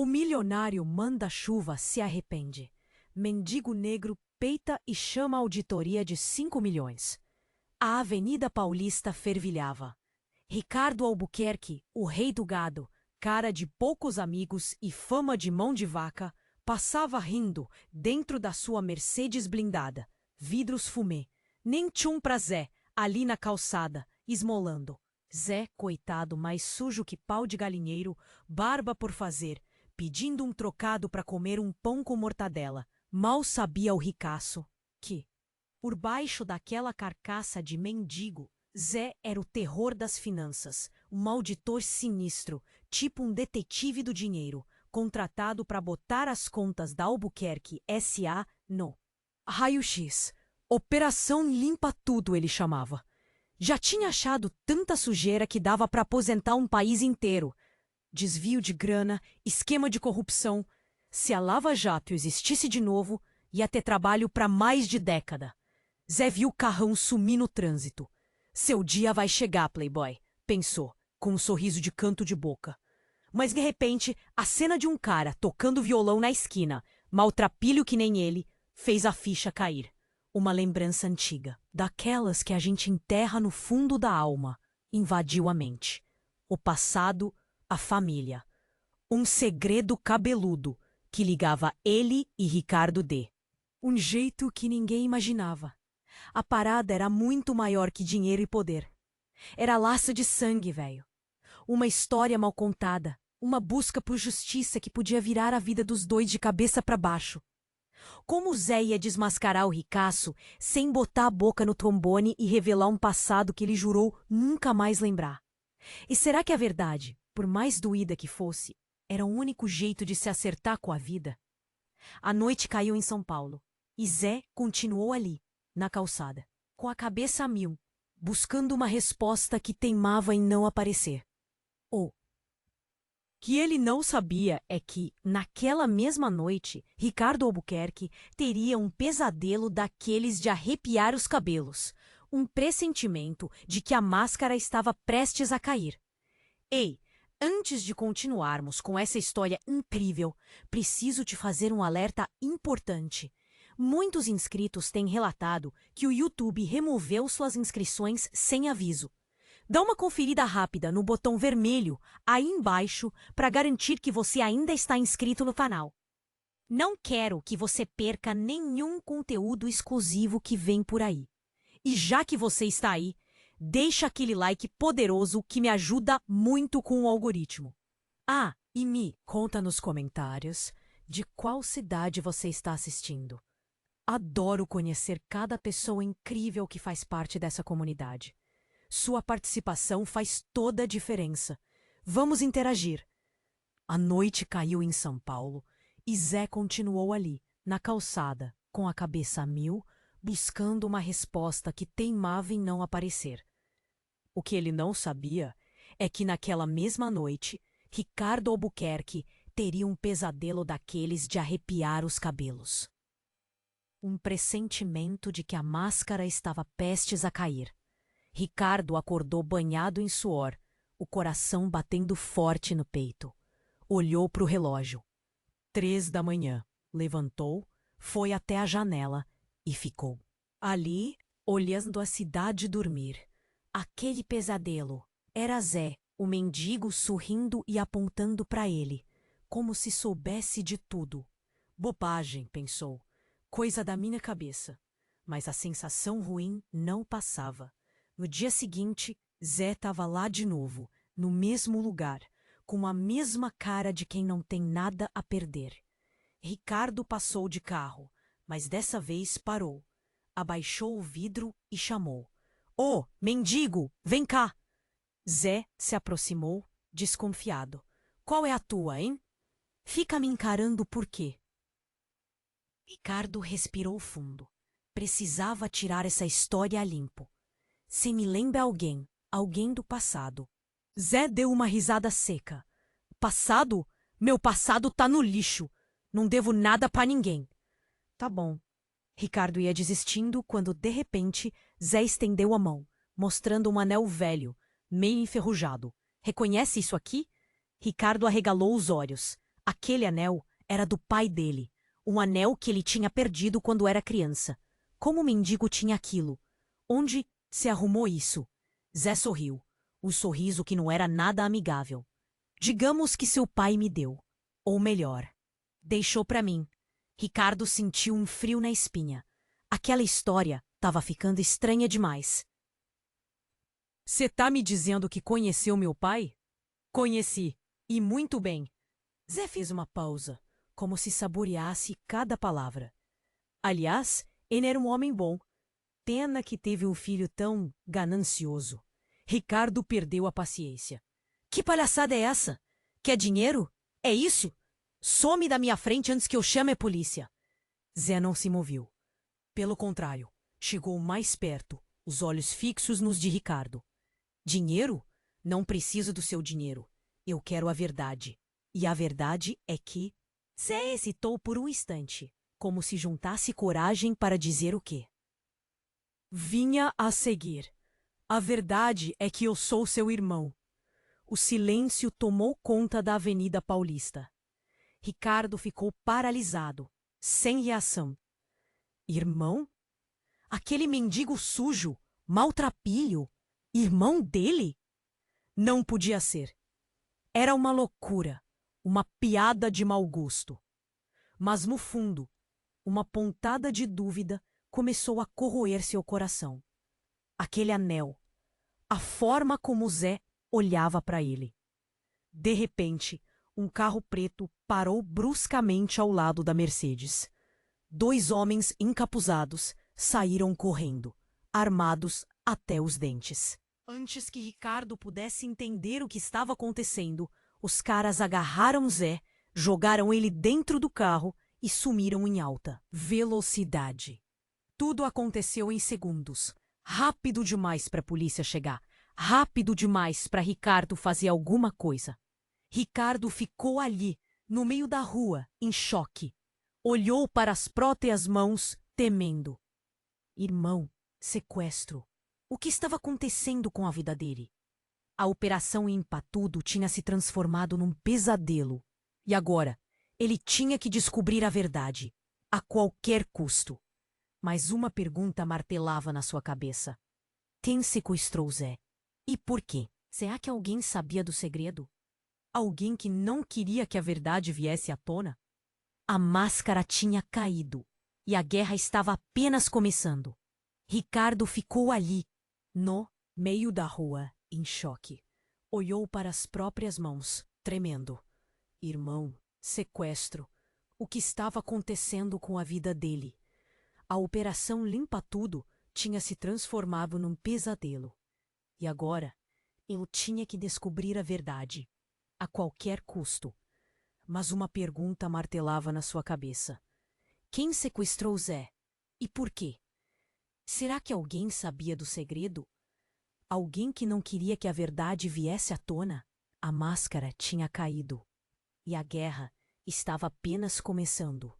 O milionário manda-chuva se arrepende. Mendigo negro peita e chama a auditoria de 5 milhões. A Avenida Paulista fervilhava. Ricardo Albuquerque, o rei do gado, cara de poucos amigos e fama de mão de vaca, passava rindo dentro da sua Mercedes blindada, vidros fumê. Nem tchum pra Zé, ali na calçada, esmolando. Zé, coitado, mais sujo que pau de galinheiro, barba por fazer, pedindo um trocado para comer um pão com mortadela. Mal sabia o ricaço que, por baixo daquela carcaça de mendigo, Zé era o terror das finanças, um auditor sinistro, tipo um detetive do dinheiro, contratado para botar as contas da Albuquerque S.A. no raio-x. Operação Limpa Tudo, ele chamava. Já tinha achado tanta sujeira que dava para aposentar um país inteiro. Desvio de grana, esquema de corrupção. Se a Lava Jato existisse de novo, ia ter trabalho para mais de década. Zé viu o carrão sumir no trânsito. Seu dia vai chegar, playboy, pensou, com um sorriso de canto de boca. Mas de repente, a cena de um cara tocando violão na esquina, maltrapilho que nem ele, fez a ficha cair. Uma lembrança antiga, daquelas que a gente enterra no fundo da alma, invadiu a mente. O passado, a família. Um segredo cabeludo que ligava ele e Ricardo D. Um jeito que ninguém imaginava. A parada era muito maior que dinheiro e poder. Era laço de sangue, velho. Uma história mal contada, uma busca por justiça que podia virar a vida dos dois de cabeça para baixo. Como Zé ia desmascarar o ricaço sem botar a boca no trombone e revelar um passado que ele jurou nunca mais lembrar? E será que a verdade, por mais doída que fosse, era o único jeito de se acertar com a vida? A noite caiu em São Paulo e Zé continuou ali, na calçada, com a cabeça a mil, buscando uma resposta que teimava em não aparecer. O que ele não sabia é que, naquela mesma noite, Ricardo Albuquerque teria um pesadelo daqueles de arrepiar os cabelos, um pressentimento de que a máscara estava prestes a cair. Ei, antes de continuarmos com essa história incrível, preciso te fazer um alerta importante. Muitos inscritos têm relatado que o YouTube removeu suas inscrições sem aviso. Dá uma conferida rápida no botão vermelho aí embaixo para garantir que você ainda está inscrito no canal. Não quero que você perca nenhum conteúdo exclusivo que vem por aí. E já que você está aí, deixa aquele like poderoso que me ajuda muito com o algoritmo. Ah, e me conta nos comentários de qual cidade você está assistindo. Adoro conhecer cada pessoa incrível que faz parte dessa comunidade. Sua participação faz toda a diferença. Vamos interagir. A noite caiu em São Paulo e Zé continuou ali, na calçada, com a cabeça a mil, buscando uma resposta que teimava em não aparecer. O que ele não sabia é que naquela mesma noite, Ricardo Albuquerque teria um pesadelo daqueles de arrepiar os cabelos. Um pressentimento de que a máscara estava prestes a cair. Ricardo acordou banhado em suor, o coração batendo forte no peito. Olhou para o relógio. 3 da manhã. Levantou, foi até a janela e ficou. Ali, olhando a cidade dormir. Aquele pesadelo. Era Zé, o mendigo sorrindo e apontando para ele, como se soubesse de tudo. Bobagem, pensou. Coisa da minha cabeça. Mas a sensação ruim não passava. No dia seguinte, Zé estava lá de novo, no mesmo lugar, com a mesma cara de quem não tem nada a perder. Ricardo passou de carro, mas dessa vez parou. Abaixou o vidro e chamou. Ô, mendigo, vem cá! Zé se aproximou, desconfiado. Qual é a tua, hein? Fica me encarando por quê? Ricardo respirou fundo. Precisava tirar essa história a limpo. Se me lembra alguém do passado. Zé deu uma risada seca. Passado? Meu passado tá no lixo. Não devo nada pra ninguém. Tá bom. Ricardo ia desistindo quando, de repente, Zé estendeu a mão, mostrando um anel velho, meio enferrujado. Reconhece isso aqui? Ricardo arregalou os olhos. Aquele anel era do pai dele, um anel que ele tinha perdido quando era criança. Como o mendigo tinha aquilo? Onde se arrumou isso? Zé sorriu, um sorriso que não era nada amigável. Digamos que seu pai me deu. Ou melhor, deixou para mim. Ricardo sentiu um frio na espinha. Aquela história estava ficando estranha demais. Você tá me dizendo que conheceu meu pai? Conheci, e muito bem. Zé fez uma pausa, como se saboreasse cada palavra. Aliás, ele era um homem bom. Pena que teve um filho tão ganancioso. Ricardo perdeu a paciência. Que palhaçada é essa? Quer dinheiro? É isso? Some da minha frente antes que eu chame a polícia. Zé não se moveu. Pelo contrário, chegou mais perto, os olhos fixos nos de Ricardo. Dinheiro? Não preciso do seu dinheiro. Eu quero a verdade. E a verdade é que... Zé hesitou por um instante, como se juntasse coragem para dizer o quê. Vinha a seguir. A verdade é que eu sou seu irmão. O silêncio tomou conta da Avenida Paulista. Ricardo ficou paralisado, sem reação. Irmão? Aquele mendigo sujo, maltrapilho, irmão dele? Não podia ser. Era uma loucura, uma piada de mau gosto. Mas no fundo, uma pontada de dúvida começou a corroer seu coração. Aquele anel, a forma como Zé olhava para ele. De repente, um carro preto parou bruscamente ao lado da Mercedes. 2 homens encapuzados saíram correndo, armados até os dentes. Antes que Ricardo pudesse entender o que estava acontecendo, os caras agarraram Zé, jogaram ele dentro do carro e sumiram em alta velocidade. Tudo aconteceu em segundos. Rápido demais para a polícia chegar. Rápido demais para Ricardo fazer alguma coisa. Ricardo ficou ali, no meio da rua, em choque. Olhou para as próprias mãos, temendo. Irmão, sequestro. O que estava acontecendo com a vida dele? A operação Impa Tudo tinha se transformado num pesadelo. E agora, ele tinha que descobrir a verdade, a qualquer custo. Mas uma pergunta martelava na sua cabeça. Quem sequestrou Zé? E por quê? Será que alguém sabia do segredo? Alguém que não queria que a verdade viesse à tona? A máscara tinha caído e a guerra estava apenas começando. Ricardo ficou ali, no meio da rua, em choque. Olhou para as próprias mãos, tremendo. Irmão, sequestro. O que estava acontecendo com a vida dele? A operação Limpa Tudo tinha se transformado num pesadelo. E agora, eu tinha que descobrir a verdade, a qualquer custo. Mas uma pergunta martelava na sua cabeça. Quem sequestrou Zé? E por quê? Será que alguém sabia do segredo? Alguém que não queria que a verdade viesse à tona? A máscara tinha caído. E a guerra estava apenas começando.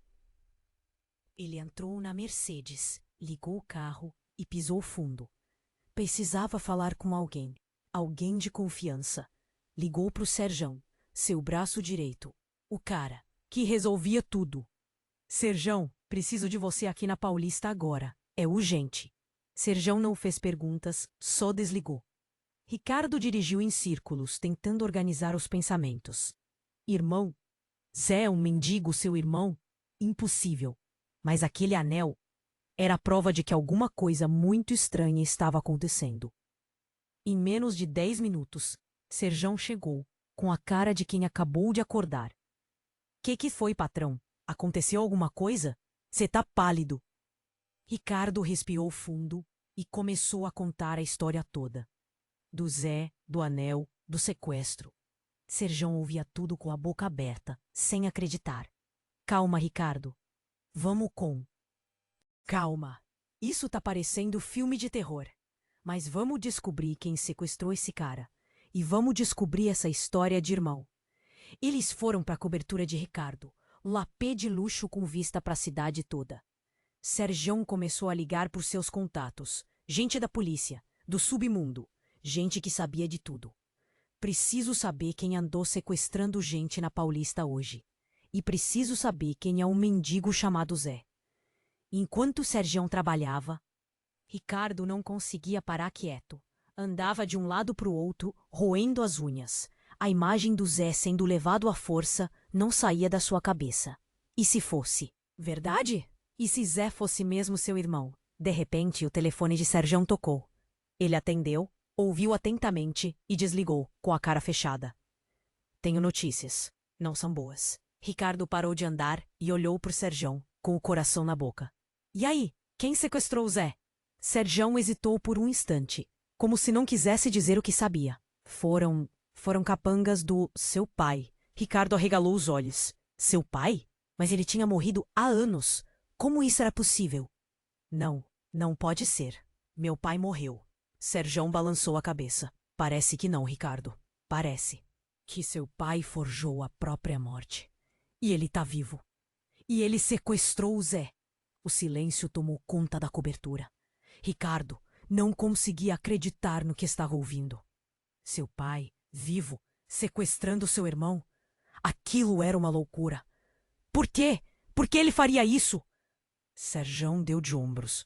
Ele entrou na Mercedes, ligou o carro e pisou fundo. Precisava falar com alguém, alguém de confiança. Ligou para o Serjão, seu braço direito, o cara que resolvia tudo. Serjão, preciso de você aqui na Paulista agora. É urgente. Serjão não fez perguntas, só desligou. Ricardo dirigiu em círculos, tentando organizar os pensamentos. Irmão? Zé é um mendigo, seu irmão? Impossível. Mas aquele anel era a prova de que alguma coisa muito estranha estava acontecendo. Em menos de 10 minutos, Serjão chegou, com a cara de quem acabou de acordar. Que foi, patrão? Aconteceu alguma coisa? Cê tá pálido. Ricardo respirou fundo e começou a contar a história toda. Do Zé, do anel, do sequestro. Serjão ouvia tudo com a boca aberta, sem acreditar. Calma, Ricardo. Vamos com... Calma. Isso tá parecendo filme de terror. Mas vamos descobrir quem sequestrou esse cara. E vamos descobrir essa história de irmão. Eles foram para a cobertura de Ricardo. Lapê de luxo com vista para a cidade toda. Serjão começou a ligar por seus contatos. Gente da polícia, do submundo. Gente que sabia de tudo. Preciso saber quem andou sequestrando gente na Paulista hoje. e preciso saber quem é um mendigo chamado Zé. Enquanto Sergião trabalhava, Ricardo não conseguia parar quieto. Andava de um lado para o outro, roendo as unhas. A imagem do Zé sendo levado à força não saía da sua cabeça. E se fosse verdade? E se Zé fosse mesmo seu irmão? De repente, o telefone de Sergião tocou. Ele atendeu, ouviu atentamente e desligou, com a cara fechada. Tenho notícias. Não são boas. Ricardo parou de andar e olhou para o Sergião, com o coração na boca. E aí, quem sequestrou o Zé? Sergião hesitou por um instante, como se não quisesse dizer o que sabia. Foram capangas do seu pai. Ricardo arregalou os olhos. Seu pai? Mas ele tinha morrido há anos. Como isso era possível? Não pode ser. Meu pai morreu. Sergião balançou a cabeça. Parece que não, Ricardo. Parece que seu pai forjou a própria morte. E ele tá vivo. E ele sequestrou o Zé. O silêncio tomou conta da cobertura. Ricardo não conseguia acreditar no que estava ouvindo. Seu pai, vivo, sequestrando seu irmão. Aquilo era uma loucura. Por quê? Por que ele faria isso? Sergião deu de ombros.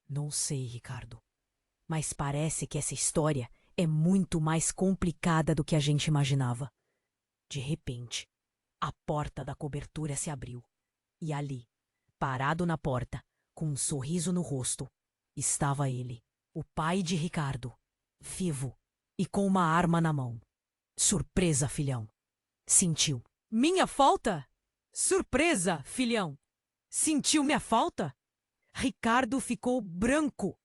Não sei, Ricardo. Mas parece que essa história é muito mais complicada do que a gente imaginava. De repente, a porta da cobertura se abriu. E ali, parado na porta, com um sorriso no rosto, estava ele, o pai de Ricardo, vivo e com uma arma na mão. Surpresa, filhão. Sentiu. Minha falta? Surpresa, filhão. Sentiu minha falta? Ricardo ficou branco.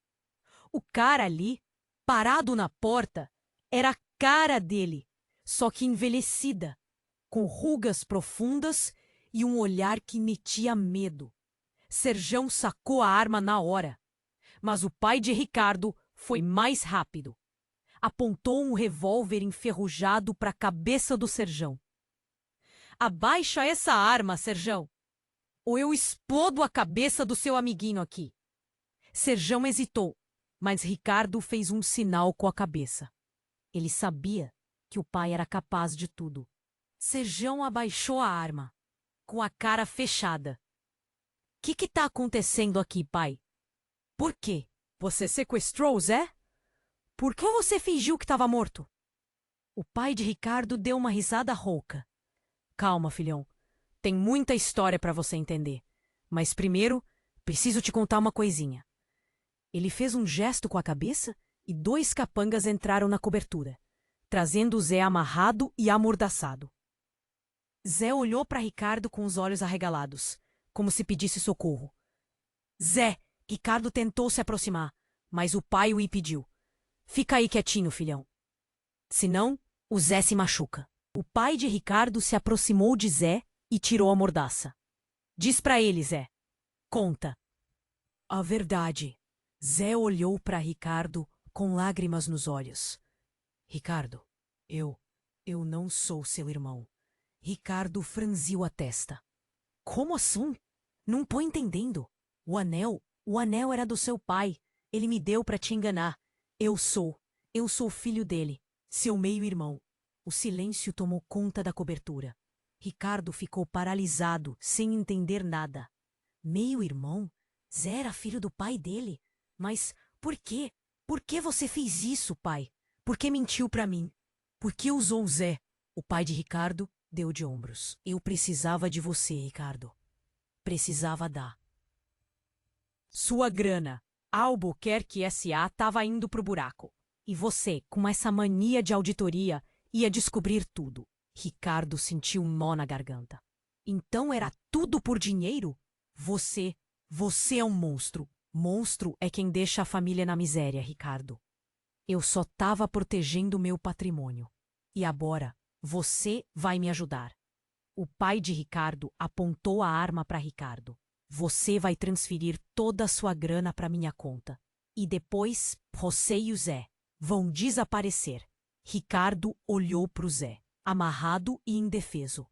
O cara ali, parado na porta, era a cara dele, só que envelhecida, com rugas profundas e um olhar que metia medo. Sergião sacou a arma na hora, mas o pai de Ricardo foi mais rápido. Apontou um revólver enferrujado para a cabeça do Sergião. Abaixa essa arma, Sergião, ou eu explodo a cabeça do seu amiguinho aqui. Sergião hesitou, mas Ricardo fez um sinal com a cabeça. Ele sabia que o pai era capaz de tudo. Sergião abaixou a arma, com a cara fechada. Que tá acontecendo aqui, pai? Por quê? Você sequestrou o Zé? Por que você fingiu que estava morto? O pai de Ricardo deu uma risada rouca. Calma, filhão. Tem muita história para você entender. Mas primeiro, preciso te contar uma coisinha. Ele fez um gesto com a cabeça e 2 capangas entraram na cobertura, trazendo o Zé amarrado e amordaçado. Zé olhou para Ricardo com os olhos arregalados, como se pedisse socorro. Zé! Ricardo tentou se aproximar, mas o pai o impediu. Fica aí quietinho, filhão. Senão, o Zé se machuca. O pai de Ricardo se aproximou de Zé e tirou a mordaça. Diz pra ele, Zé. Conta. A verdade. Zé olhou para Ricardo com lágrimas nos olhos. Ricardo, eu não sou seu irmão. Ricardo franziu a testa. Como assim? Não tô entendendo. O anel era do seu pai. Ele me deu para te enganar. Eu sou filho dele, seu meio-irmão. O silêncio tomou conta da cobertura. Ricardo ficou paralisado, sem entender nada. Meio-irmão? Zé era filho do pai dele? Mas por quê? Por que você fez isso, pai? Por que mentiu para mim? Por que usou o Zé? O pai de Ricardo deu de ombros. Eu precisava de você, Ricardo. Precisava dar. Sua grana. Albuquerque S.A. estava indo pro buraco. E você, com essa mania de auditoria, ia descobrir tudo. Ricardo sentiu um nó na garganta. Então era tudo por dinheiro? Você é um monstro. Monstro é quem deixa a família na miséria, Ricardo. Eu só estava protegendo meu patrimônio. E agora, você vai me ajudar. O pai de Ricardo apontou a arma para Ricardo. Você vai transferir toda a sua grana para minha conta. E depois, você e o Zé vão desaparecer. Ricardo olhou para o Zé, amarrado e indefeso.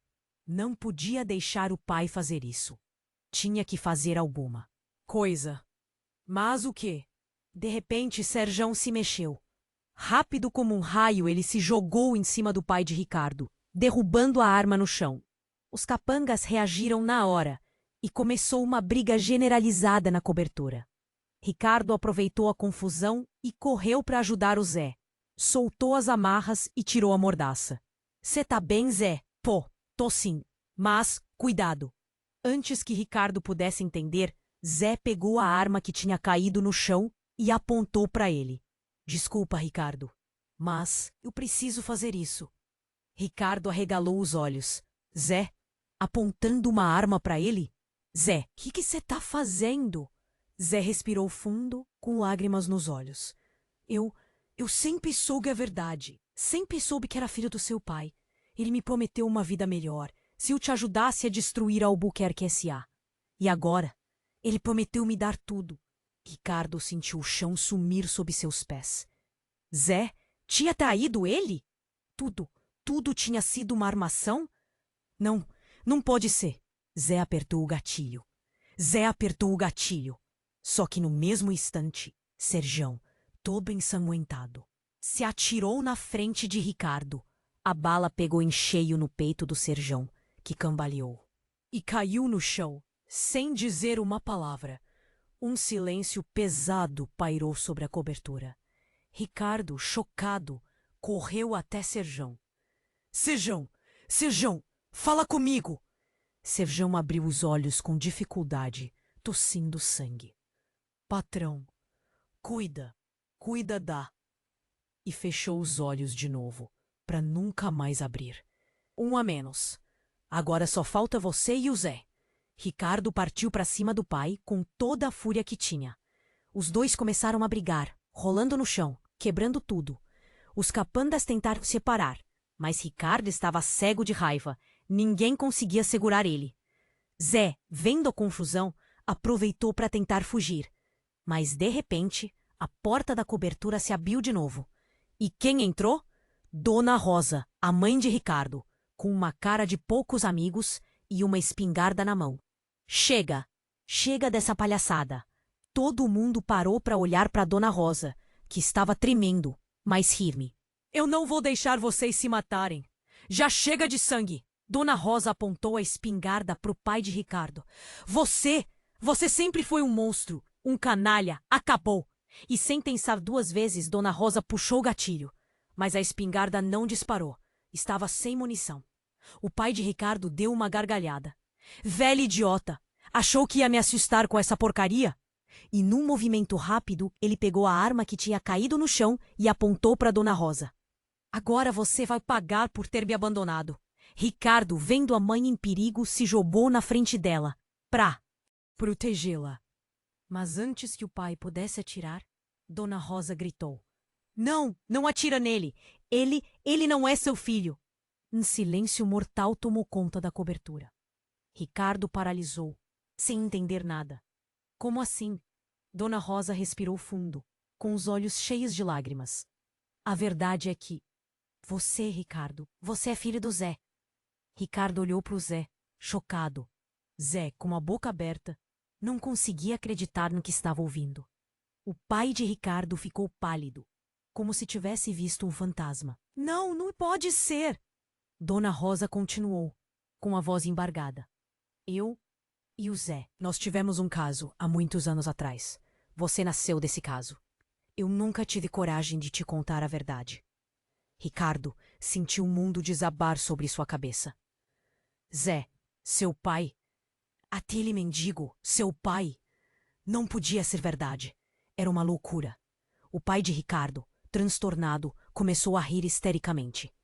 Não podia deixar o pai fazer isso. Tinha que fazer alguma coisa. Mas o quê? De repente, Sergião se mexeu. Rápido como um raio, ele se jogou em cima do pai de Ricardo, derrubando a arma no chão. Os capangas reagiram na hora e começou uma briga generalizada na cobertura. Ricardo aproveitou a confusão e correu para ajudar o Zé. Soltou as amarras e tirou a mordaça. "Cê tá bem, Zé?" "Pô, tô sim. Mas, cuidado." Antes que Ricardo pudesse entender, Zé pegou a arma que tinha caído no chão e apontou para ele. "Desculpa, Ricardo, mas eu preciso fazer isso." Ricardo arregalou os olhos. "Zé, apontando uma arma para ele? Zé, que cê tá fazendo?" Zé respirou fundo, com lágrimas nos olhos. Eu sempre soube a verdade. Sempre soube que era filho do seu pai. Ele me prometeu uma vida melhor, se eu te ajudasse a destruir a Albuquerque S.A. E agora, ele prometeu me dar tudo." Ricardo sentiu o chão sumir sob seus pés. Zé tinha traído ele? Tudo tinha sido uma armação? Não, não pode ser. Zé apertou o gatilho. Só que no mesmo instante, Serjão, todo ensanguentado, se atirou na frente de Ricardo. A bala pegou em cheio no peito do Serjão, que cambaleou. E caiu no chão, sem dizer uma palavra. Um silêncio pesado pairou sobre a cobertura. Ricardo, chocado, correu até Serjão. Serjão, fala comigo!" Serjão abriu os olhos com dificuldade, tossindo sangue. "Patrão, cuida da..." E fechou os olhos de novo, para nunca mais abrir. Um a menos. Agora só falta você e o Zé. Ricardo partiu para cima do pai com toda a fúria que tinha. Os dois começaram a brigar, rolando no chão, quebrando tudo. Os capandas tentaram separar, mas Ricardo estava cego de raiva. Ninguém conseguia segurar ele. Zé, vendo a confusão, aproveitou para tentar fugir. Mas, de repente, a porta da cobertura se abriu de novo. E quem entrou? Dona Rosa, a mãe de Ricardo, com uma cara de poucos amigos e uma espingarda na mão. Chega dessa palhaçada." Todo mundo parou para olhar para Dona Rosa, que estava tremendo, mas firme. "Eu não vou deixar vocês se matarem. Já chega de sangue." Dona Rosa apontou a espingarda para o pai de Ricardo. Você sempre foi um monstro, um canalha, acabou." E sem pensar duas vezes, Dona Rosa puxou o gatilho. Mas a espingarda não disparou. Estava sem munição. O pai de Ricardo deu uma gargalhada. "Velho idiota! Achou que ia me assustar com essa porcaria?" E num movimento rápido, ele pegou a arma que tinha caído no chão e apontou para Dona Rosa. "Agora você vai pagar por ter me abandonado." Ricardo, vendo a mãe em perigo, se jogou na frente dela, para protegê-la. Mas antes que o pai pudesse atirar, Dona Rosa gritou: Não atira nele! Ele não é seu filho!" Um silêncio mortal tomou conta da cobertura. Ricardo paralisou, sem entender nada. "Como assim?" Dona Rosa respirou fundo, com os olhos cheios de lágrimas. "A verdade é que... Você, Ricardo, você é filho do Zé." Ricardo olhou para o Zé, chocado. Zé, com a boca aberta, não conseguia acreditar no que estava ouvindo. O pai de Ricardo ficou pálido, como se tivesse visto um fantasma. Não pode ser!" Dona Rosa continuou, com a voz embargada. "Eu e o Zé, nós tivemos um caso há muitos anos atrás. Você nasceu desse caso. Eu nunca tive coragem de te contar a verdade." Ricardo sentiu o mundo desabar sobre sua cabeça. "Zé, seu pai, aquele mendigo, seu pai, não podia ser verdade. Era uma loucura." O pai de Ricardo, transtornado, começou a rir histericamente.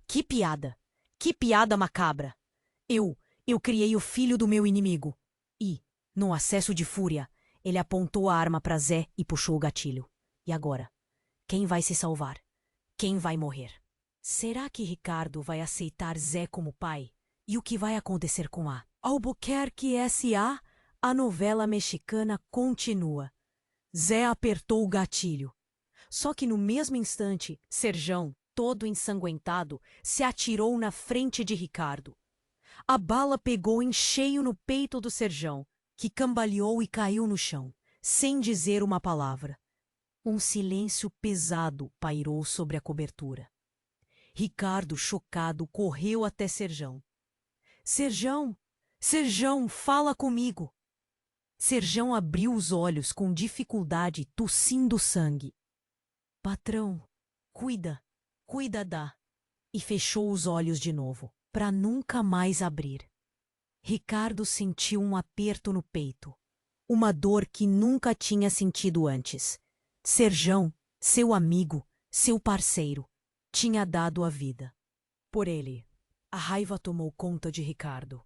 Que piada macabra! Eu criei o filho do meu inimigo." E, num acesso de fúria, ele apontou a arma para Zé e puxou o gatilho. E agora? Quem vai se salvar? Quem vai morrer? Será que Ricardo vai aceitar Zé como pai? E o que vai acontecer com a Albuquerque S.A.? A novela mexicana continua. Zé apertou o gatilho. Só que no mesmo instante, Serjão, todo ensanguentado, se atirou na frente de Ricardo. A bala pegou em cheio no peito do Serjão, que cambaleou e caiu no chão, sem dizer uma palavra. Um silêncio pesado pairou sobre a cobertura. Ricardo, chocado, correu até Serjão. Serjão, Serjão, fala comigo. Serjão abriu os olhos com dificuldade, tossindo sangue. Patrão, cuida da... E fechou os olhos de novo, para nunca mais abrir. Ricardo sentiu um aperto no peito, uma dor que nunca tinha sentido antes. Serjão, seu amigo, seu parceiro, tinha dado a vida. Por ele, a raiva tomou conta de Ricardo.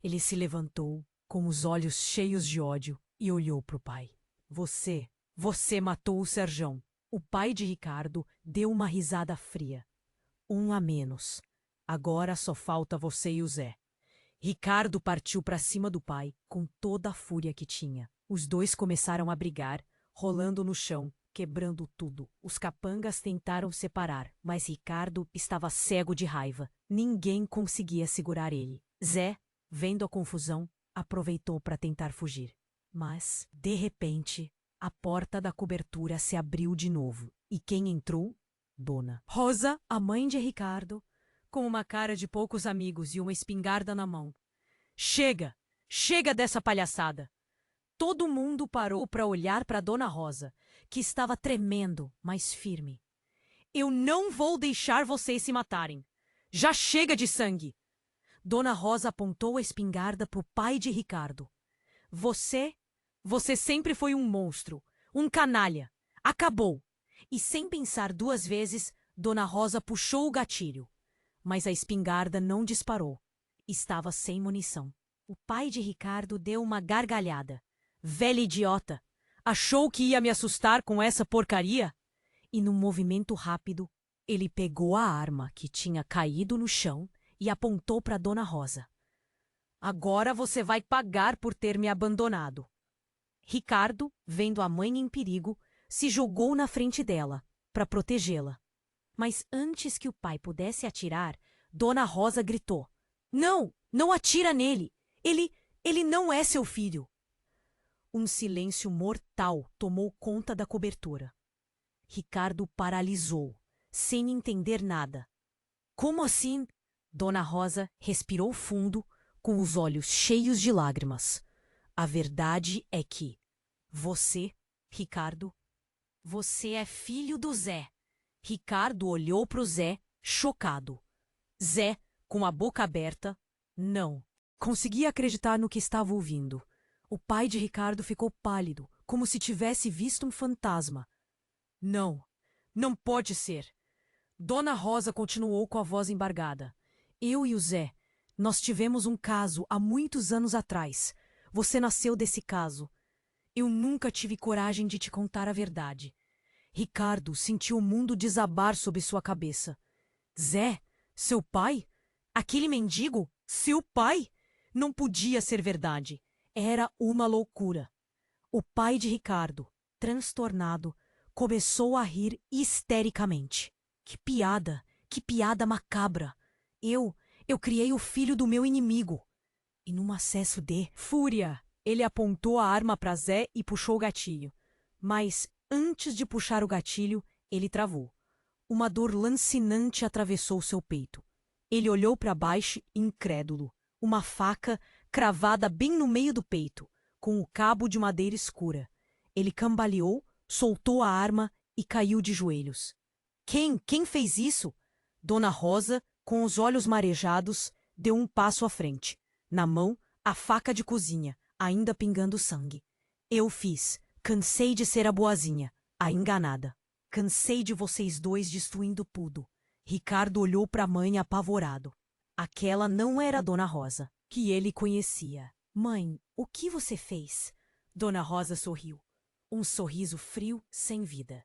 Ele se levantou, com os olhos cheios de ódio, e olhou para o pai. Você matou o Serjão. O pai de Ricardo deu uma risada fria. Um a menos. Agora só falta você e o Zé. Ricardo partiu para cima do pai com toda a fúria que tinha. Os dois começaram a brigar, rolando no chão, quebrando tudo. Os capangas tentaram separar, mas Ricardo estava cego de raiva. Ninguém conseguia segurar ele. Zé, vendo a confusão, aproveitou para tentar fugir. Mas, de repente, a porta da cobertura se abriu de novo. E quem entrou? Dona Rosa, a mãe de Ricardo, com uma cara de poucos amigos e uma espingarda na mão. Chega! Chega dessa palhaçada! Todo mundo parou para olhar para Dona Rosa, que estava tremendo, mas firme. Eu não vou deixar vocês se matarem. Já chega de sangue! Dona Rosa apontou a espingarda para o pai de Ricardo. Você sempre foi um monstro, um canalha. Acabou! E sem pensar duas vezes, Dona Rosa puxou o gatilho. Mas a espingarda não disparou. Estava sem munição. O pai de Ricardo deu uma gargalhada. Velha idiota! Achou que ia me assustar com essa porcaria? E num movimento rápido, ele pegou a arma que tinha caído no chão e apontou para Dona Rosa. Agora você vai pagar por ter me abandonado. Ricardo, vendo a mãe em perigo, se jogou na frente dela, para protegê-la. Mas antes que o pai pudesse atirar, Dona Rosa gritou. Não! Não atira nele! Ele não é seu filho! Um silêncio mortal tomou conta da cobertura. Ricardo paralisou, sem entender nada. Como assim? Dona Rosa respirou fundo, com os olhos cheios de lágrimas. A verdade é que você, Ricardo, você é filho do Zé. Ricardo olhou para o Zé, chocado. Zé, com a boca aberta, não conseguia acreditar no que estava ouvindo. O pai de Ricardo ficou pálido, como se tivesse visto um fantasma. Não, não pode ser. Dona Rosa continuou com a voz embargada. Eu e o Zé, nós tivemos um caso há muitos anos atrás. Você nasceu desse caso. Eu nunca tive coragem de te contar a verdade. Ricardo sentiu o mundo desabar sobre sua cabeça. Zé, seu pai? Aquele mendigo? Seu pai? Não podia ser verdade. Era uma loucura. O pai de Ricardo, transtornado, começou a rir histericamente. Que piada macabra. Eu criei o filho do meu inimigo. E num acesso de fúria, ele apontou a arma para Zé e puxou o gatilho. Mas, antes de puxar o gatilho, ele travou. Uma dor lancinante atravessou seu peito. Ele olhou para baixo, incrédulo. Uma faca cravada bem no meio do peito, com o cabo de madeira escura. Ele cambaleou, soltou a arma e caiu de joelhos. Quem fez isso? Dona Rosa, com os olhos marejados, deu um passo à frente. Na mão, a faca de cozinha, ainda pingando sangue. Eu fiz. Cansei de ser a boazinha, a enganada. Cansei de vocês dois destruindo tudo. Ricardo olhou para a mãe apavorado. Aquela não era a Dona Rosa, que ele conhecia. Mãe, o que você fez? Dona Rosa sorriu. Um sorriso frio, sem vida.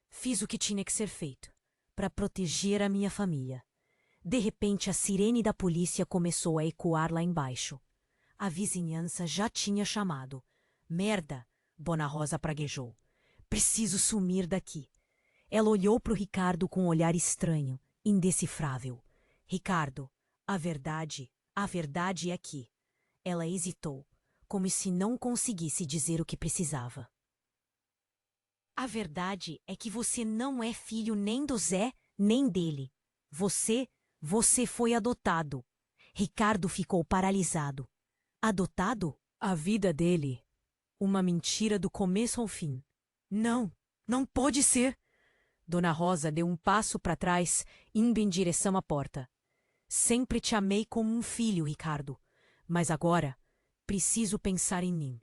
Fiz o que tinha que ser feito, para proteger a minha família. De repente, a sirene da polícia começou a ecoar lá embaixo. A vizinhança já tinha chamado. Merda! Dona Rosa praguejou. Preciso sumir daqui. Ela olhou para o Ricardo com um olhar estranho, indecifrável. Ricardo, a verdade é que... Ela hesitou, como se não conseguisse dizer o que precisava. A verdade é que você não é filho nem do Zé, nem dele. Você foi adotado. Ricardo ficou paralisado. Adotado? A vida dele. Uma mentira do começo ao fim. Não, não pode ser. Dona Rosa deu um passo para trás, indo em direção à porta. Sempre te amei como um filho, Ricardo, mas agora preciso pensar em mim.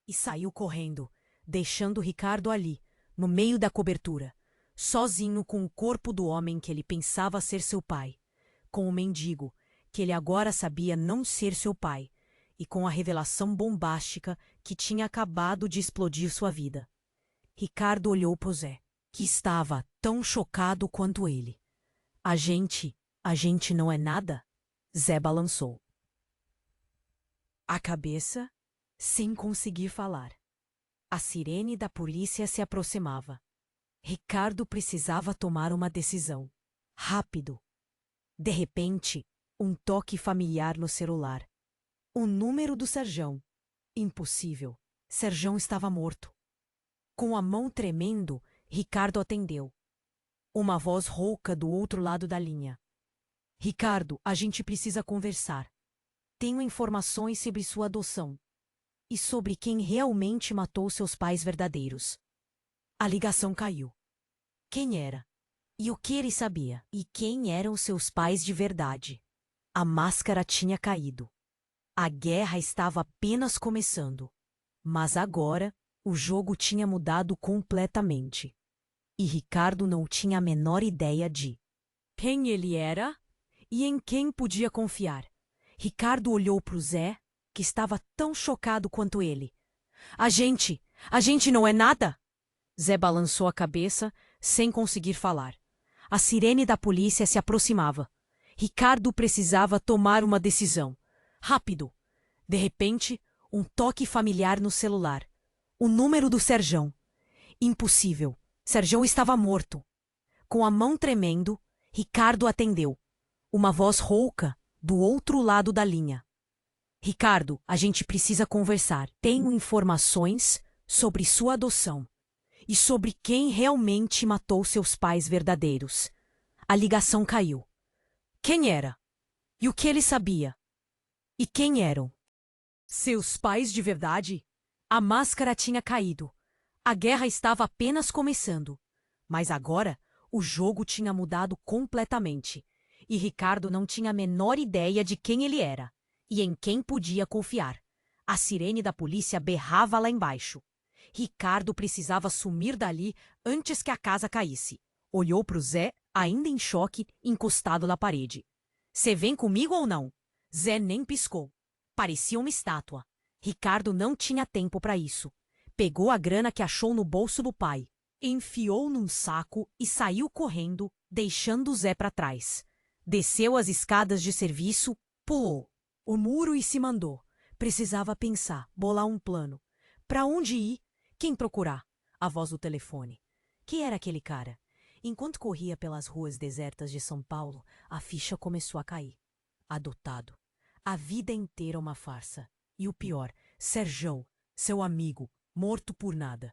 E saiu correndo, deixando Ricardo ali, no meio da cobertura, sozinho com o corpo do homem que ele pensava ser seu pai, com o mendigo, que ele agora sabia não ser seu pai, e com a revelação bombástica que tinha acabado de explodir sua vida. Ricardo olhou para Zé, que estava tão chocado quanto ele. A gente não é nada? Zé balançou a cabeça, sem conseguir falar. A sirene da polícia se aproximava. Ricardo precisava tomar uma decisão. Rápido. De repente, um toque familiar no celular. O número do Serjão. Impossível. Serjão estava morto. Com a mão tremendo, Ricardo atendeu. Uma voz rouca do outro lado da linha. Ricardo, a gente precisa conversar. Tenho informações sobre sua adoção e sobre quem realmente matou seus pais verdadeiros. A ligação caiu. Quem era? E o que ele sabia? E quem eram seus pais de verdade? A máscara tinha caído. A guerra estava apenas começando. Mas agora, o jogo tinha mudado completamente. E Ricardo não tinha a menor ideia de quem ele era e em quem podia confiar. Ricardo olhou para o Zé, que estava tão chocado quanto ele. A gente não é nada? Zé balançou a cabeça, sem conseguir falar. A sirene da polícia se aproximava. Ricardo precisava tomar uma decisão. Rápido. De repente, um toque familiar no celular. O número do Serjão. Impossível. Serjão estava morto. Com a mão tremendo, Ricardo atendeu. Uma voz rouca do outro lado da linha. Ricardo, a gente precisa conversar. Tenho informações sobre sua adoção e sobre quem realmente matou seus pais verdadeiros. A ligação caiu. Quem era? E o que ele sabia? E quem eram? Seus pais de verdade? A máscara tinha caído. A guerra estava apenas começando. Mas agora, o jogo tinha mudado completamente. E Ricardo não tinha a menor ideia de quem ele era e em quem podia confiar. A sirene da polícia berrava lá embaixo. Ricardo precisava sumir dali antes que a casa caísse. Olhou para o Zé, ainda em choque, encostado na parede. Cê vem comigo ou não? Zé nem piscou. Parecia uma estátua. Ricardo não tinha tempo para isso. Pegou a grana que achou no bolso do pai, enfiou num saco e saiu correndo, deixando o Zé para trás. Desceu as escadas de serviço, pulou o muro e se mandou. Precisava pensar, bolar um plano. Para onde ir? Quem procurar? A voz do telefone. Quem era aquele cara? Enquanto corria pelas ruas desertas de São Paulo, a ficha começou a cair. Adotado. A vida inteira uma farsa. E o pior, Serjão, seu amigo, morto por nada.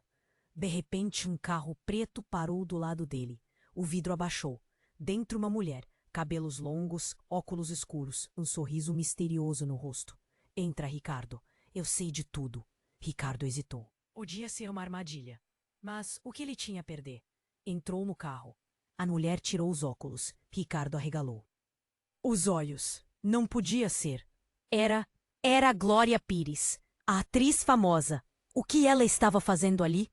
De repente, um carro preto parou do lado dele. O vidro abaixou. Dentro, uma mulher. Cabelos longos, óculos escuros, um sorriso misterioso no rosto. Entra, Ricardo. Eu sei de tudo. Ricardo hesitou. Podia ser uma armadilha. Mas o que ele tinha a perder? Entrou no carro. A mulher tirou os óculos. Ricardo arregalou os olhos. Não podia ser. Era Glória Pires, a atriz famosa. O que ela estava fazendo ali?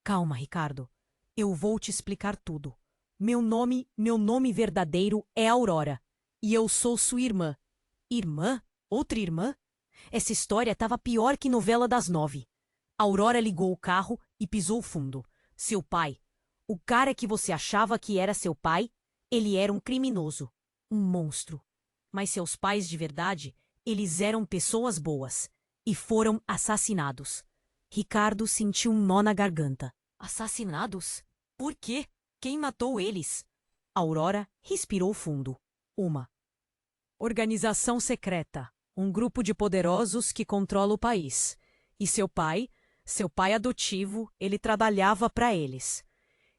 Calma, Ricardo. Eu vou te explicar tudo. Meu nome verdadeiro é Aurora. E eu sou sua irmã. Irmã? Outra irmã? Essa história estava pior que novela das 9. Aurora ligou o carro e pisou fundo. Seu pai, o cara que você achava que era seu pai, ele era um criminoso. Um monstro. Mas seus pais de verdade, eles eram pessoas boas. E foram assassinados. Ricardo sentiu um nó na garganta. Assassinados? Por quê? Quem matou eles? Aurora respirou fundo. Uma organização secreta. Um grupo de poderosos que controla o país. E seu pai adotivo, ele trabalhava para eles.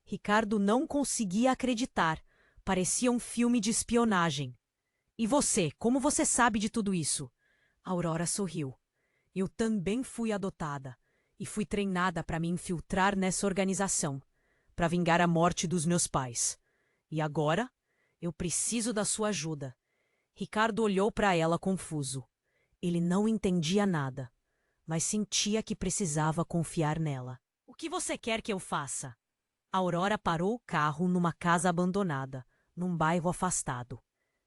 Ricardo não conseguia acreditar. Parecia um filme de espionagem. E você, como você sabe de tudo isso? Aurora sorriu. Eu também fui adotada e fui treinada para me infiltrar nessa organização, para vingar a morte dos meus pais. E agora, eu preciso da sua ajuda. Ricardo olhou para ela confuso. Ele não entendia nada, mas sentia que precisava confiar nela. O que você quer que eu faça? Aurora parou o carro numa casa abandonada, num bairro afastado.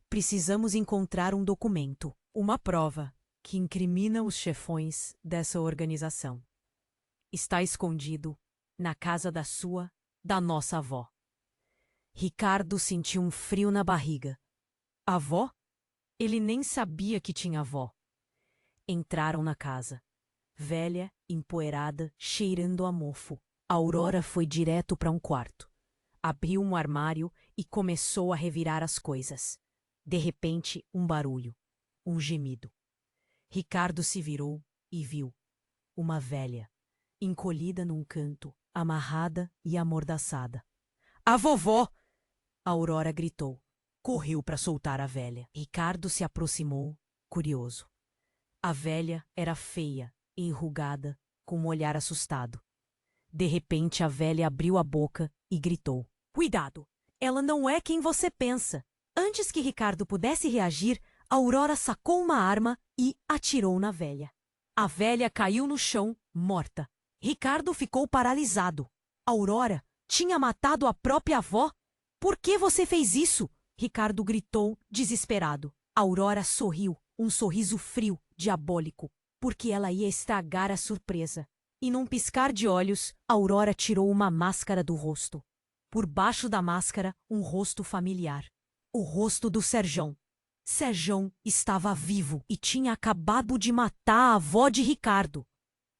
Precisamos encontrar um documento, uma prova, que incrimina os chefões dessa organização. Está escondido na casa da nossa avó. Ricardo sentiu um frio na barriga. Avó? Ele nem sabia que tinha avó. Entraram na casa. Velha, empoeirada, cheirando a mofo. Aurora foi direto para um quarto. Abriu um armário e começou a revirar as coisas. De repente, um barulho. Um gemido. Ricardo se virou e viu uma velha, encolhida num canto, amarrada e amordaçada. A vovó! Aurora gritou. Correu para soltar a velha. Ricardo se aproximou, curioso. A velha era feia, enrugada, com um olhar assustado. De repente, a velha abriu a boca e gritou. Cuidado! Ela não é quem você pensa. Antes que Ricardo pudesse reagir, Aurora sacou uma arma e atirou na velha. A velha caiu no chão, morta. Ricardo ficou paralisado. Aurora tinha matado a própria avó? Por que você fez isso? Ricardo gritou, desesperado. Aurora sorriu, um sorriso frio, diabólico, porque ela ia estragar a surpresa. E num piscar de olhos, Aurora tirou uma máscara do rosto. Por baixo da máscara, um rosto familiar. O rosto do Serjão. Serjão estava vivo e tinha acabado de matar a avó de Ricardo.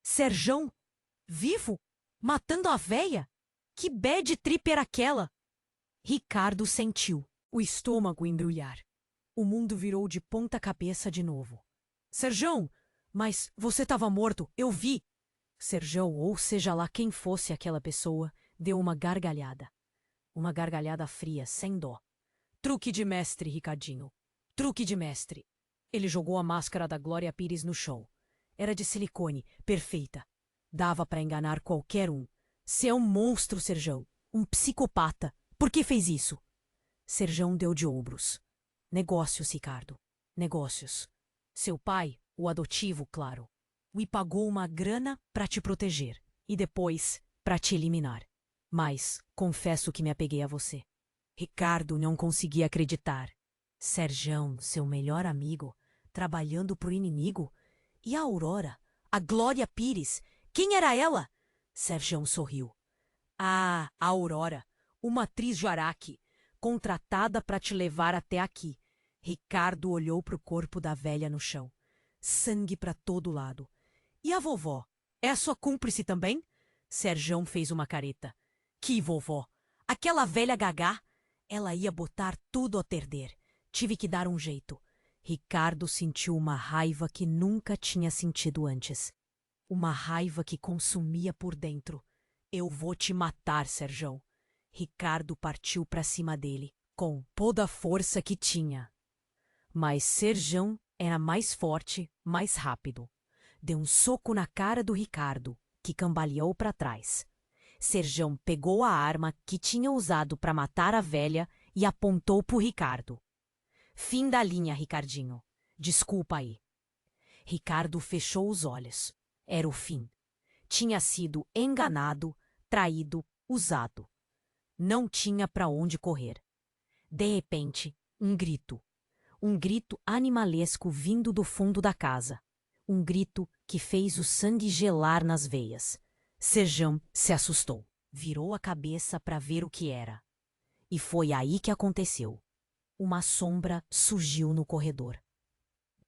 Serjão? Vivo? Matando a véia? Que bad trip era aquela? Ricardo sentiu o estômago embrulhar. O mundo virou de ponta cabeça de novo. Serjão, mas você estava morto, eu vi. Serjão, ou seja lá quem fosse aquela pessoa, deu uma gargalhada. Uma gargalhada fria, sem dó. Truque de mestre, Ricardinho. Truque de mestre. Ele jogou a máscara da Glória Pires no chão. Era de silicone, perfeita. Dava para enganar qualquer um. Você é um monstro, Serjão. Um psicopata. Por que fez isso? Serjão deu de ombros. Negócios, Ricardo. Negócios. Seu pai, o adotivo, claro, me pagou uma grana para te proteger e depois para te eliminar. Mas confesso que me apeguei a você. Ricardo não conseguia acreditar. Serjão, seu melhor amigo, trabalhando pro inimigo? E a Aurora? A Glória Pires? Quem era ela? Serjão sorriu. Ah, a Aurora, uma atriz Jaraque, contratada para te levar até aqui. Ricardo olhou pro corpo da velha no chão. Sangue para todo lado. E a vovó? É a sua cúmplice também? Serjão fez uma careta. Que vovó? Aquela velha gagá? Ela ia botar tudo a perder. Tive que dar um jeito. Ricardo sentiu uma raiva que nunca tinha sentido antes. Uma raiva que consumia por dentro. Eu vou te matar, Serjão. Ricardo partiu para cima dele, com toda a força que tinha. Mas Serjão era mais forte, mais rápido. Deu um soco na cara do Ricardo, que cambaleou para trás. Serjão pegou a arma que tinha usado para matar a velha e apontou para o Ricardo. Fim da linha, Ricardinho. Desculpa aí. Ricardo fechou os olhos. Era o fim. Tinha sido enganado, traído, usado. Não tinha para onde correr. De repente, um grito. Um grito animalesco vindo do fundo da casa. Um grito que fez o sangue gelar nas veias. Serjão se assustou. Virou a cabeça para ver o que era. E foi aí que aconteceu. Uma sombra surgiu no corredor.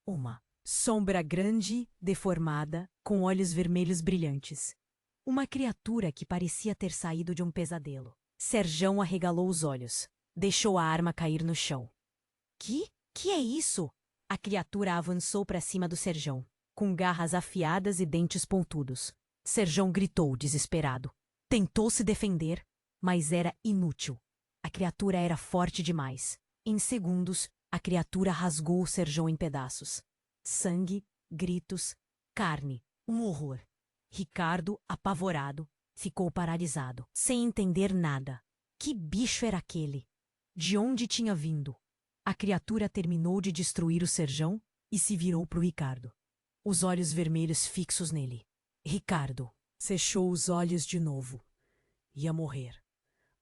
Uma sombra grande, deformada, com olhos vermelhos brilhantes. Uma criatura que parecia ter saído de um pesadelo. Serjão arregalou os olhos. Deixou a arma cair no chão. Que é isso? A criatura avançou para cima do Serjão, com garras afiadas e dentes pontudos. Serjão gritou, desesperado. Tentou se defender, mas era inútil. A criatura era forte demais. Em segundos, A criatura rasgou o Serjão em pedaços. Sangue, gritos, carne, um horror. Ricardo, apavorado, ficou paralisado, sem entender nada. Que bicho era aquele? De onde tinha vindo? A criatura terminou de destruir o Serjão e se virou para o Ricardo. Os olhos vermelhos fixos nele. Ricardo fechou os olhos de novo. Ia morrer.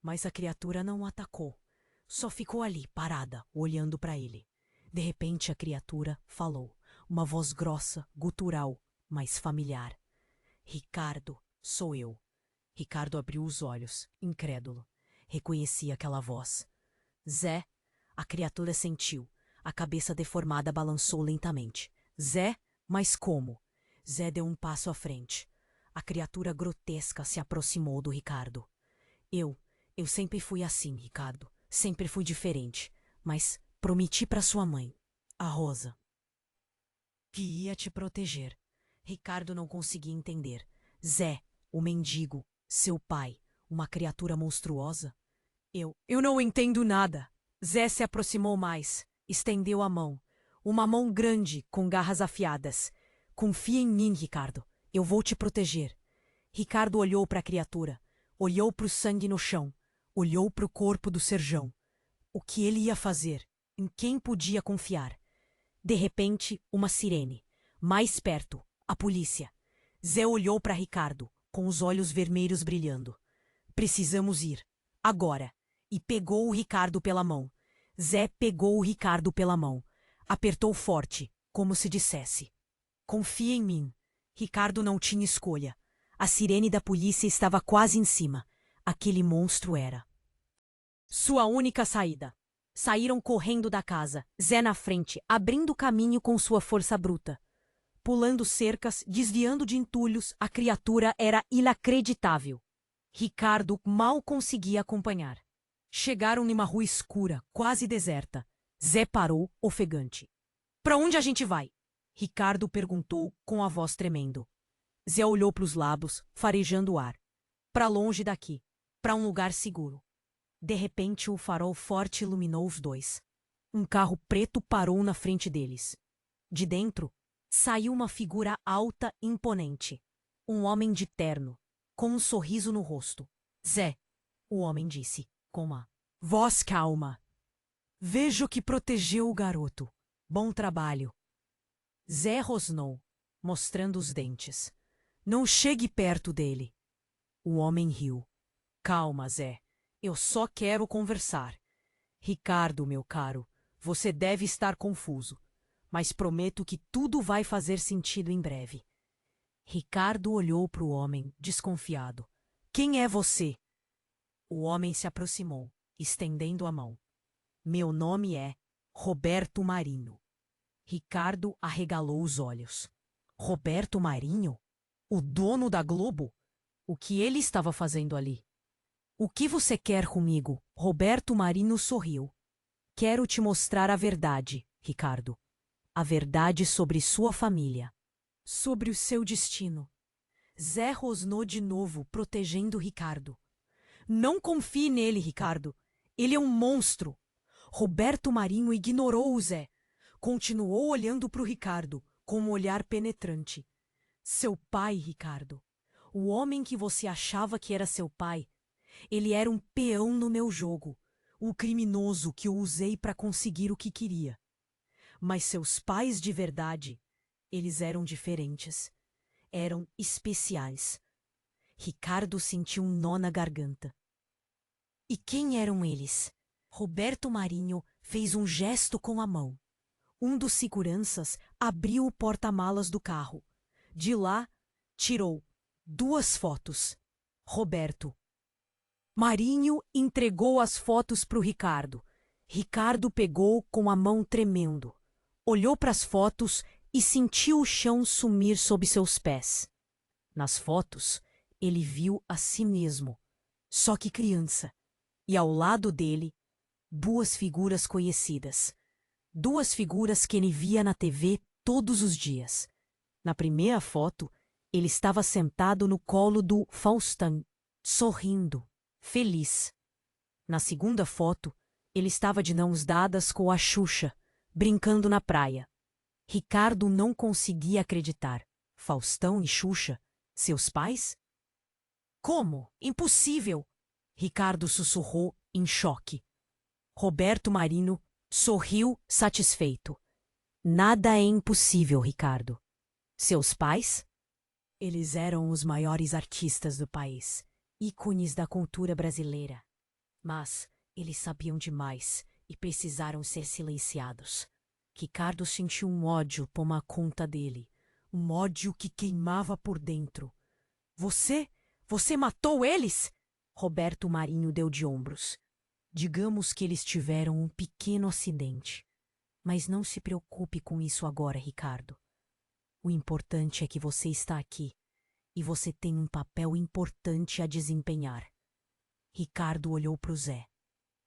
Mas a criatura não o atacou. Só ficou ali, parada, olhando para ele. De repente a criatura falou. Uma voz grossa, gutural, mas familiar. Ricardo, sou eu. Ricardo abriu os olhos, incrédulo. Reconhecia aquela voz. Zé, a criatura sentiu. A cabeça deformada balançou lentamente. Zé, mas como? Zé deu um passo à frente. A criatura grotesca se aproximou do Ricardo. Eu sempre fui assim, Ricardo. Sempre fui diferente. Mas prometi para sua mãe, a Rosa, que ia te proteger. Ricardo não conseguia entender. Zé, o mendigo, seu pai, uma criatura monstruosa? Eu não entendo nada. Zé se aproximou mais, estendeu a mão. Uma mão grande, com garras afiadas. Confia em mim, Ricardo. Eu vou te proteger. Ricardo olhou para a criatura. Olhou para o sangue no chão. Olhou para o corpo do Serjão. O que ele ia fazer? Em quem podia confiar? De repente, uma sirene. Mais perto, a polícia. Zé olhou para Ricardo, com os olhos vermelhos brilhando. Precisamos ir. Agora. E pegou o Ricardo pela mão. Zé pegou o Ricardo pela mão. Apertou forte, como se dissesse: confia em mim. Ricardo não tinha escolha. A sirene da polícia estava quase em cima. Aquele monstro era sua única saída. Saíram correndo da casa, Zé na frente, abrindo caminho com sua força bruta. Pulando cercas, desviando de entulhos, a criatura era inacreditável. Ricardo mal conseguia acompanhar. Chegaram numa rua escura, quase deserta. Zé parou, ofegante. Para onde a gente vai? Ricardo perguntou com a voz tremendo. Zé olhou para os lados, farejando o ar. Para longe daqui, para um lugar seguro. De repente, o farol forte iluminou os dois. Um carro preto parou na frente deles. De dentro, saiu uma figura alta e imponente. Um homem de terno, com um sorriso no rosto. Zé, o homem disse, com uma voz calma. Vejo que protegeu o garoto. Bom trabalho. Zé rosnou, mostrando os dentes. Não chegue perto dele. O homem riu. Calma, Zé. Eu só quero conversar. Ricardo, meu caro, você deve estar confuso, mas prometo que tudo vai fazer sentido em breve. Ricardo olhou para o homem, desconfiado. Quem é você? O homem se aproximou, estendendo a mão. Meu nome é Roberto Marinho. Ricardo arregalou os olhos. Roberto Marinho? O dono da Globo? O que ele estava fazendo ali? O que você quer comigo? Roberto Marinho sorriu. Quero te mostrar a verdade, Ricardo. A verdade sobre sua família. Sobre o seu destino. Zé rosnou de novo, protegendo Ricardo. Não confie nele, Ricardo. Ele é um monstro. Roberto Marinho ignorou o Zé. Continuou olhando para o Ricardo, com um olhar penetrante. Seu pai, Ricardo. O homem que você achava que era seu pai. Ele era um peão no meu jogo, o criminoso que eu usei para conseguir o que queria. Mas seus pais de verdade, eles eram diferentes. Eram especiais. Ricardo sentiu um nó na garganta. E quem eram eles? Roberto Marinho fez um gesto com a mão. Um dos seguranças abriu o porta-malas do carro. De lá, tirou 2 fotos. Roberto. Marinho entregou as fotos para o Ricardo. Ricardo pegou com a mão tremendo. Olhou para as fotos e sentiu o chão sumir sob seus pés. Nas fotos, ele viu a si mesmo, só que criança. E ao lado dele, 2 figuras conhecidas. 2 figuras que ele via na TV todos os dias. Na primeira foto, ele estava sentado no colo do Faustão, sorrindo. Feliz. Na segunda foto, Ele estava de mãos dadas com a Xuxa, brincando na praia. Ricardo não conseguia acreditar. Faustão e Xuxa, seus pais? Como? Impossível! Ricardo sussurrou, em choque. Roberto Marinho sorriu, satisfeito. Nada é impossível, Ricardo. Seus pais? Eles eram os maiores artistas do país, ícones da cultura brasileira. Mas eles sabiam demais e precisaram ser silenciados. Ricardo sentiu um ódio tomar conta dele, um ódio que queimava por dentro. Você matou eles? Roberto Marinho deu de ombros. Digamos que eles tiveram um pequeno acidente. Mas não se preocupe com isso agora, Ricardo. O importante é que você está aqui e você tem um papel importante a desempenhar. Ricardo olhou para o Zé,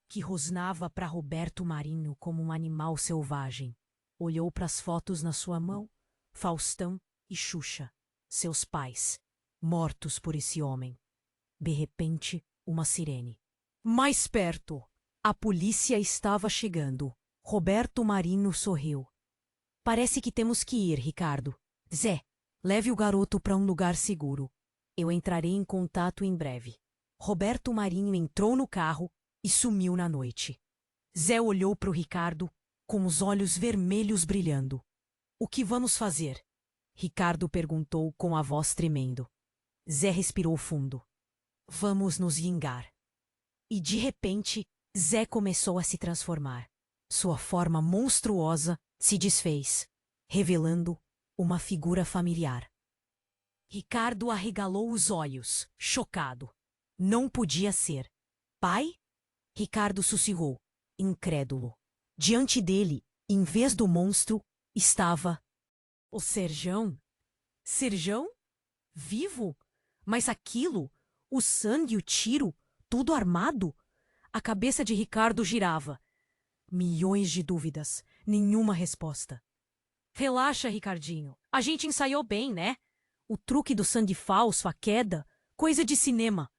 que rosnava para Roberto Marinho como um animal selvagem. Olhou para as fotos na sua mão, Faustão e Xuxa, seus pais, mortos por esse homem. De repente, uma sirene. Mais perto! A polícia estava chegando. Roberto Marinho sorriu. Parece que temos que ir, Ricardo. Zé, leve o garoto para um lugar seguro. Eu entrarei em contato em breve. Roberto Marinho entrou no carro e sumiu na noite. Zé olhou para o Ricardo com os olhos vermelhos brilhando. O que vamos fazer? Ricardo perguntou com a voz tremendo. Zé respirou fundo. Vamos nos vingar. E de repente, Zé começou a se transformar. Sua forma monstruosa se desfez, revelando uma figura familiar. Ricardo arregalou os olhos, chocado. Não podia ser. Pai? Ricardo sussurrou, incrédulo. Diante dele, em vez do monstro, estava o Serjão. Serjão? Vivo? Mas aquilo, o sangue e o tiro, tudo armado? A cabeça de Ricardo girava. Milhões de dúvidas, nenhuma resposta. Relaxa, Ricardinho. A gente ensaiou bem, né? O truque do sangue falso, a queda, coisa de cinema.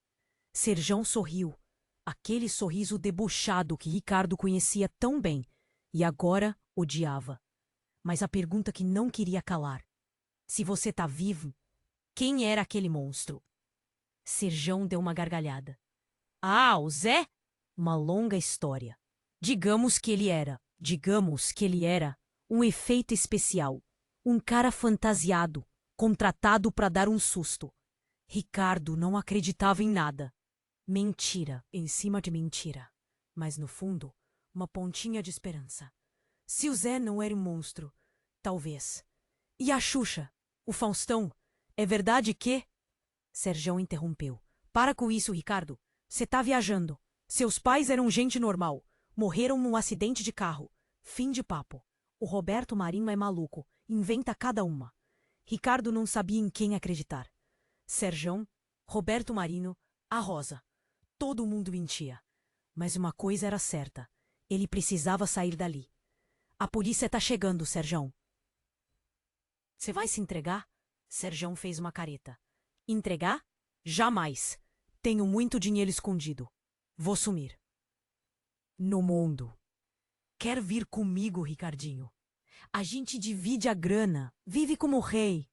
Serjão sorriu. Aquele sorriso debochado que Ricardo conhecia tão bem e agora odiava. Mas a pergunta que não queria calar. Se você tá vivo, quem era aquele monstro? Serjão deu uma gargalhada. Ah, o Zé? Uma longa história. Digamos que ele era um efeito especial. Um cara fantasiado, contratado para dar um susto. Ricardo não acreditava em nada. Mentira em cima de mentira. Mas no fundo, uma pontinha de esperança. Se o Zé não era um monstro, talvez. E a Xuxa? O Faustão? É verdade que... Serjão interrompeu. Para com isso, Ricardo. Você tá viajando. Seus pais eram gente normal. Morreram num acidente de carro. Fim de papo. O Roberto Marinho é maluco. Inventa cada uma. Ricardo não sabia em quem acreditar. Serjão, Roberto Marinho, a Rosa. Todo mundo mentia. Mas uma coisa era certa. Ele precisava sair dali. A polícia tá chegando, Serjão. Você vai se entregar? Serjão fez uma careta. Entregar? Jamais. Tenho muito dinheiro escondido. Vou sumir. No mundo. Quer vir comigo, Ricardinho? A gente divide a grana, vive como rei.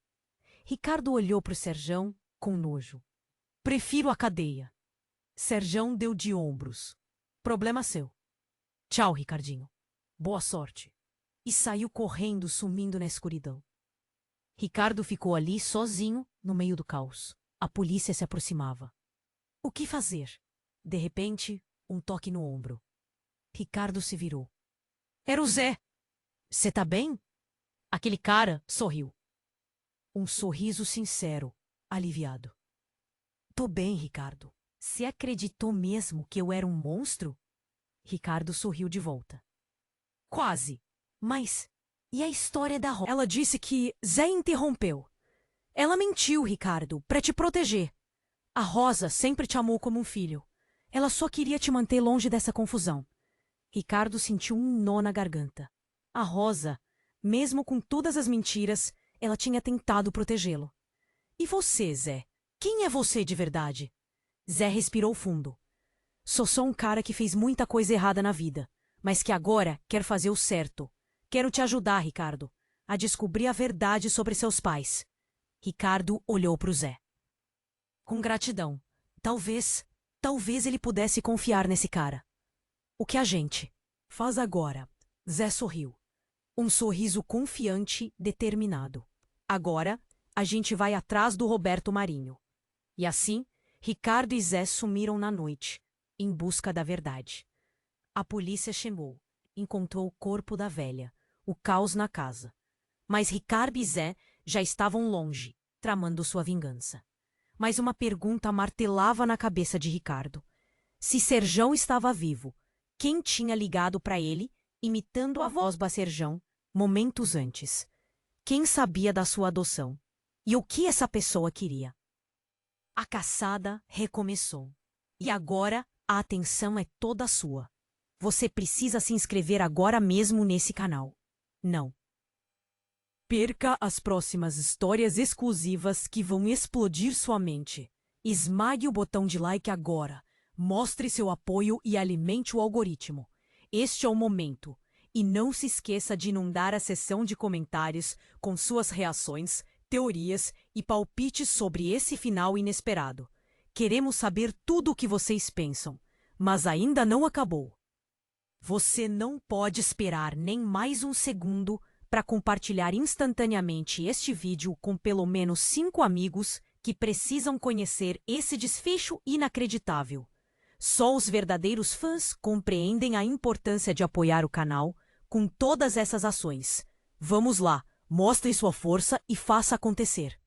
Ricardo olhou para o Serjão com nojo. Prefiro a cadeia. Serjão deu de ombros. Problema seu. Tchau, Ricardinho. Boa sorte. E saiu correndo, sumindo na escuridão. Ricardo ficou ali sozinho, no meio do caos. A polícia se aproximava. O que fazer? De repente, um toque no ombro. Ricardo se virou. Era o Zé. Cê tá bem? Aquele cara sorriu. Um sorriso sincero, aliviado. Tô bem, Ricardo. Você acreditou mesmo que eu era um monstro? Ricardo sorriu de volta. Quase. Mas, e a história da Rosa? Ela disse que Zé interrompeu. Ela mentiu, Ricardo, pra te proteger. A Rosa sempre te amou como um filho. Ela só queria te manter longe dessa confusão. Ricardo sentiu um nó na garganta. A Rosa, mesmo com todas as mentiras, ela tinha tentado protegê-lo. E você, Zé? Quem é você de verdade? Zé respirou fundo. Sou só um cara que fez muita coisa errada na vida, mas que agora quer fazer o certo. Quero te ajudar, Ricardo, a descobrir a verdade sobre seus pais. Ricardo olhou para o Zé. Com gratidão. Talvez ele pudesse confiar nesse cara. O que a gente faz agora? Zé sorriu. Um sorriso confiante, determinado. Agora, a gente vai atrás do Roberto Marinho. E assim, Ricardo e Zé sumiram na noite, em busca da verdade. A polícia chegou, encontrou o corpo da velha, o caos na casa. Mas Ricardo e Zé já estavam longe, tramando sua vingança. Mas uma pergunta martelava na cabeça de Ricardo. Se Serjão estava vivo, quem tinha ligado para ele, imitando a voz do Serjão, momentos antes? Quem sabia da sua adoção? E o que essa pessoa queria? A caçada recomeçou. E agora a atenção é toda sua. Você precisa se inscrever agora mesmo nesse canal. Não perca as próximas histórias exclusivas que vão explodir sua mente. Esmague o botão de like agora. Mostre seu apoio e alimente o algoritmo. Este é o momento. E não se esqueça de inundar a seção de comentários com suas reações, teorias e palpites sobre esse final inesperado. Queremos saber tudo o que vocês pensam, mas ainda não acabou. Você não pode esperar nem mais um segundo para compartilhar instantaneamente este vídeo com pelo menos 5 amigos que precisam conhecer esse desfecho inacreditável. Só os verdadeiros fãs compreendem a importância de apoiar o canal com todas essas ações. Vamos lá, mostre sua força e faça acontecer.